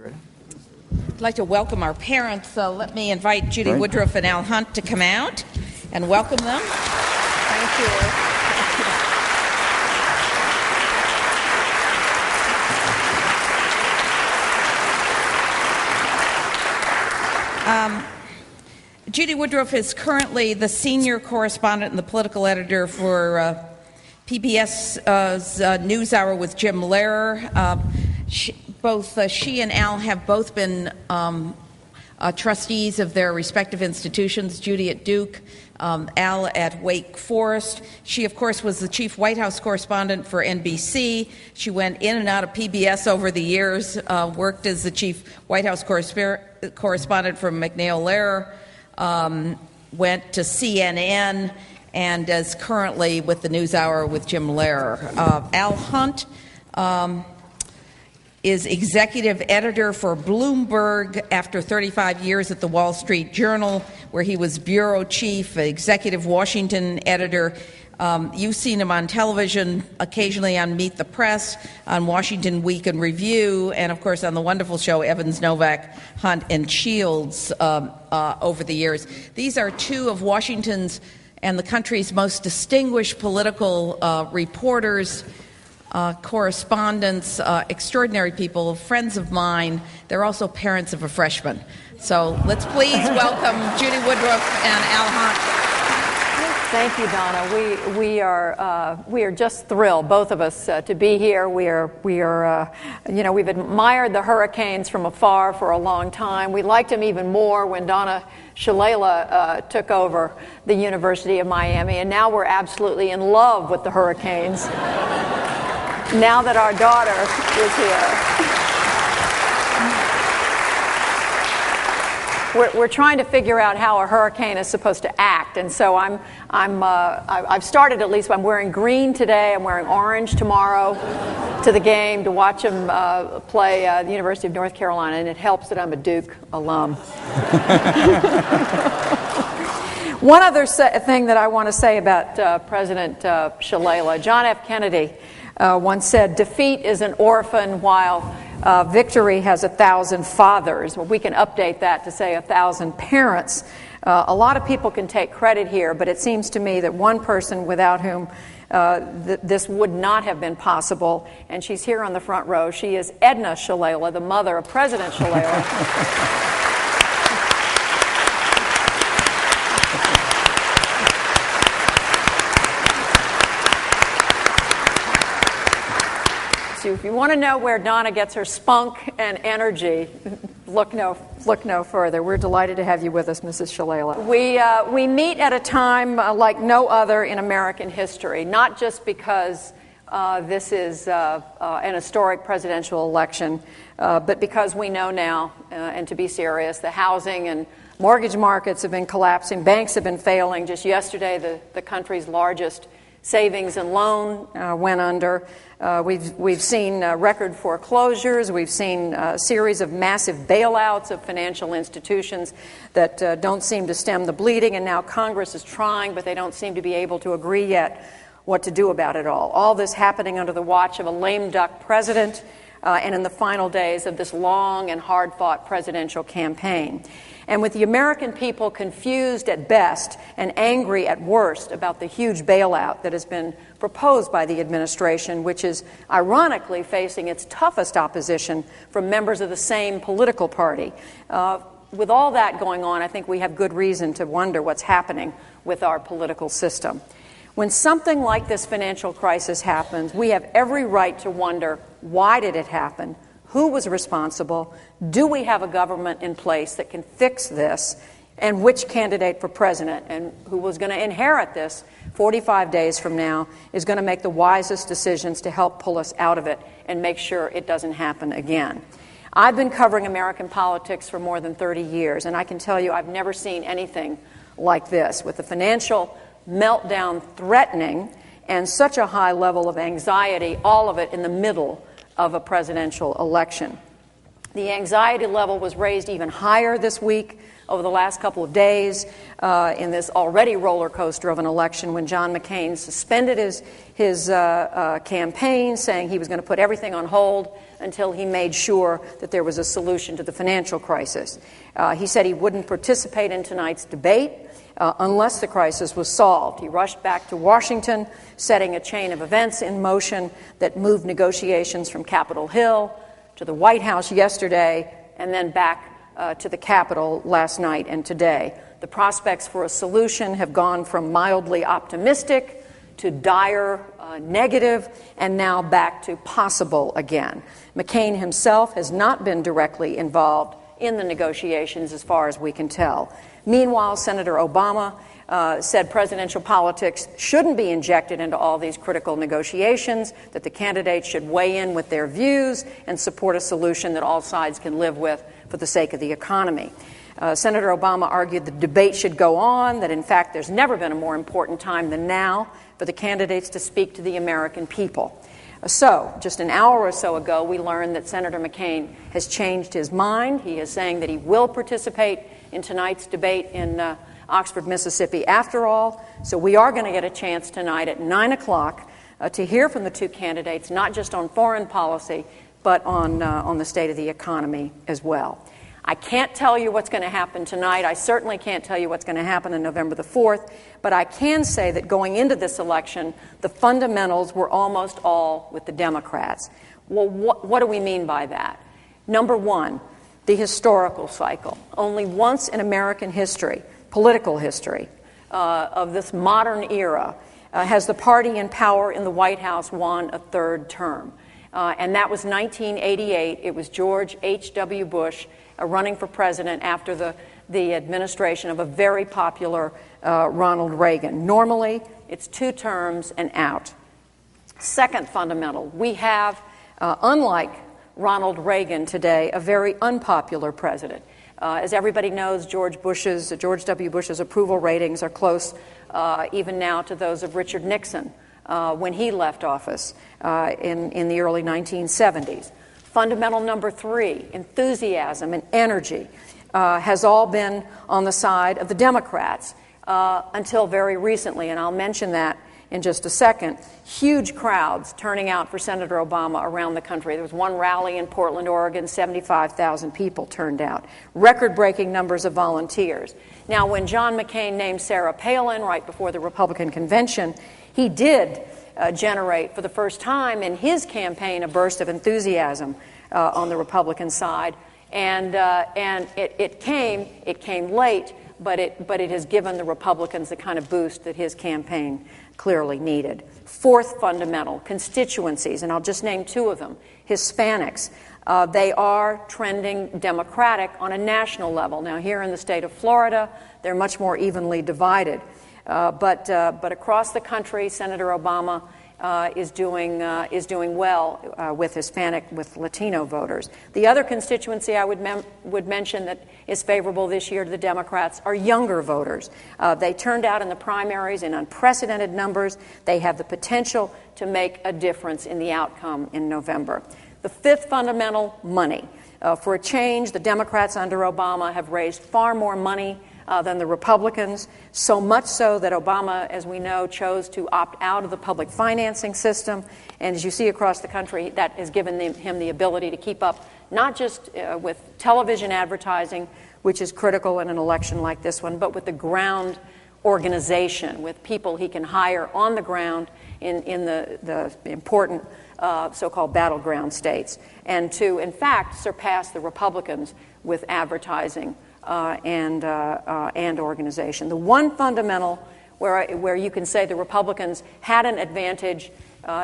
I'd like to welcome our parents. Let me invite Judy Woodruff and Al Hunt to come out and welcome them. Thank you. Judy Woodruff is currently the senior correspondent and the political editor for PBSs News Hour with Jim Lehrer. Both she and Al have both been trustees of their respective institutions, Judy at Duke, Al at Wake Forest. She, of course, was the chief White House correspondent for NBC. She went in and out of PBS over the years, worked as the chief White House correspondent for McNeil Lehrer, went to CNN, and is currently with the News Hour with Jim Lehrer. Al Hunt is executive editor for Bloomberg after 35 years at the Wall Street Journal, where he was bureau chief, executive Washington editor. You've seen him on television, occasionally on Meet the Press, on Washington Week in Review, and of course on the wonderful show Evans, Novak, Hunt, and Shields over the years. These are two of Washington's and the country's most distinguished political reporters, correspondents, extraordinary people, friends of mine. They're also parents of a freshman. So let's please welcome Judy Woodruff and Al Hunt. Thank you, Donna. We are just thrilled, both of us, to be here. We've admired the Hurricanes from afar for a long time. We liked them even more when Donna Shalala took over the University of Miami, and now we're absolutely in love with the Hurricanes. Now that our daughter is here. We're trying to figure out how a hurricane is supposed to act, and so I've started, at least. I'm wearing green today. I'm wearing orange tomorrow to the game to watch them play the University of North Carolina, and it helps that I'm a Duke alum. One other thing that I want to say about President Shalala. John F. Kennedy once said, "Defeat is an orphan while victory has 1,000 fathers." Well, we can update that to say 1,000 parents. A lot of people can take credit here, but it seems to me that one person without whom this would not have been possible, and she's here on the front row. She is Edna Shalala, the mother of President Shalala. If you want to know where Donna gets her spunk and energy, look no further. We're delighted to have you with us, Mrs. Shalala. We meet at a time like no other in American history, not just because this is an historic presidential election, but because we know now, and to be serious, the housing and mortgage markets have been collapsing, banks have been failing. Just yesterday, the country's largest savings and loan went under. We've seen record foreclosures. We've seen a series of massive bailouts of financial institutions that don't seem to stem the bleeding. And now Congress is trying, but they don't seem to be able to agree yet what to do about it all. All this happening under the watch of a lame duck president and in the final days of this long and hard-fought presidential campaign. And with the American people confused at best and angry at worst about the huge bailout that has been proposed by the administration, which is ironically facing its toughest opposition from members of the same political party. With all that going on, I think we have good reason to wonder what's happening with our political system. When something like this financial crisis happens, we have every right to wonder, why did it happen? Who was responsible? Do we have a government in place that can fix this? And which candidate for president, and who was going to inherit this 45 days from now, is going to make the wisest decisions to help pull us out of it and make sure it doesn't happen again? I've been covering American politics for more than 30 years, and I can tell you I've never seen anything like this, with the financial meltdown threatening and such a high level of anxiety, all of it in the middle of a presidential election. The anxiety level was raised even higher this week over the last couple of days in this already roller coaster of an election when John McCain suspended his campaign, saying he was going to put everything on hold until he made sure that there was a solution to the financial crisis. He said he wouldn't participate in tonight's debate unless the crisis was solved. He rushed back to Washington, setting a chain of events in motion that moved negotiations from Capitol Hill to the White House yesterday and then back to the Capitol last night and today. The prospects for a solution have gone from mildly optimistic to dire negative, and now back to possible again. McCain himself has not been directly involved in the negotiations as far as we can tell. Meanwhile, Senator Obama said presidential politics shouldn't be injected into all these critical negotiations, that the candidates should weigh in with their views and support a solution that all sides can live with for the sake of the economy. Senator Obama argued the debate should go on, that in fact there's never been a more important time than now for the candidates to speak to the American people. So, just an hour or so ago, we learned that Senator McCain has changed his mind. He is saying that he will participate in tonight's debate in Oxford, Mississippi, after all. So we are going to get a chance tonight at 9 o'clock to hear from the two candidates, not just on foreign policy, but on the state of the economy as well. I can't tell you what's going to happen tonight. I certainly can't tell you what's going to happen on November the 4th, but I can say that going into this election, the fundamentals were almost all with the Democrats. Well, what do we mean by that? Number one, the historical cycle. Only once in American history, political history, of this modern era, has the party in power in the White House won a third term. And that was 1988. It was George H.W. Bush running for president after the administration of a very popular Ronald Reagan. Normally, it's 2 terms and out. Second fundamental, we have, unlike Ronald Reagan today, a very unpopular president. As everybody knows, George W. Bush's approval ratings are close even now to those of Richard Nixon when he left office in the early 1970s. Fundamental number 3, enthusiasm and energy, has all been on the side of the Democrats until very recently, and I'll mention that in just a second. Huge crowds turning out for Senator Obama around the country. There was one rally in Portland, Oregon, 75,000 people turned out. Record-breaking numbers of volunteers. Now, when John McCain named Sarah Palin right before the Republican convention, he did generate for the first time in his campaign a burst of enthusiasm on the Republican side, and it came late, but it has given the Republicans the kind of boost that his campaign clearly needed. Fourth fundamental, constituencies, and I'll just name 2 of them. Hispanics. They are trending Democratic on a national level. Now, here in the state of Florida, they're much more evenly divided. But across the country, Senator Obama is doing well with Latino voters. The other constituency I would mention that is favorable this year to the Democrats are younger voters. They turned out in the primaries in unprecedented numbers. They have the potential to make a difference in the outcome in November. The fifth fundamental, money. For a change, the Democrats under Obama have raised far more money than the Republicans, so much so that Obama, as we know, chose to opt out of the public financing system. And as you see across the country, that has given him the ability to keep up not just with television advertising, which is critical in an election like this one, but with the ground organization, with people he can hire on the ground in the important so-called battleground states, and to, in fact, surpass the Republicans with advertising and organization. The one fundamental where you can say the Republicans had an advantage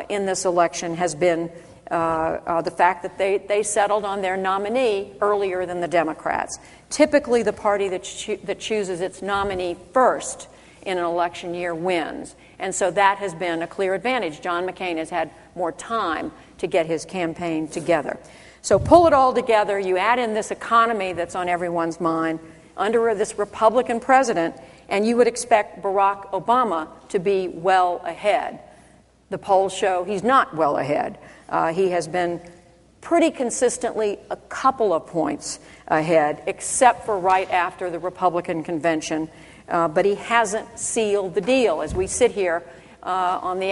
in this election has been the fact that they settled on their nominee earlier than the Democrats. Typically, the party that chooses its nominee first in an election year wins. And so that has been a clear advantage. John McCain has had more time to get his campaign together. So pull it all together, you add in this economy that's on everyone's mind under this Republican president, and you would expect Barack Obama to be well ahead. The polls show he's not well ahead. He has been pretty consistently a couple of points ahead, except for right after the Republican convention. But he hasn't sealed the deal. As we sit here on the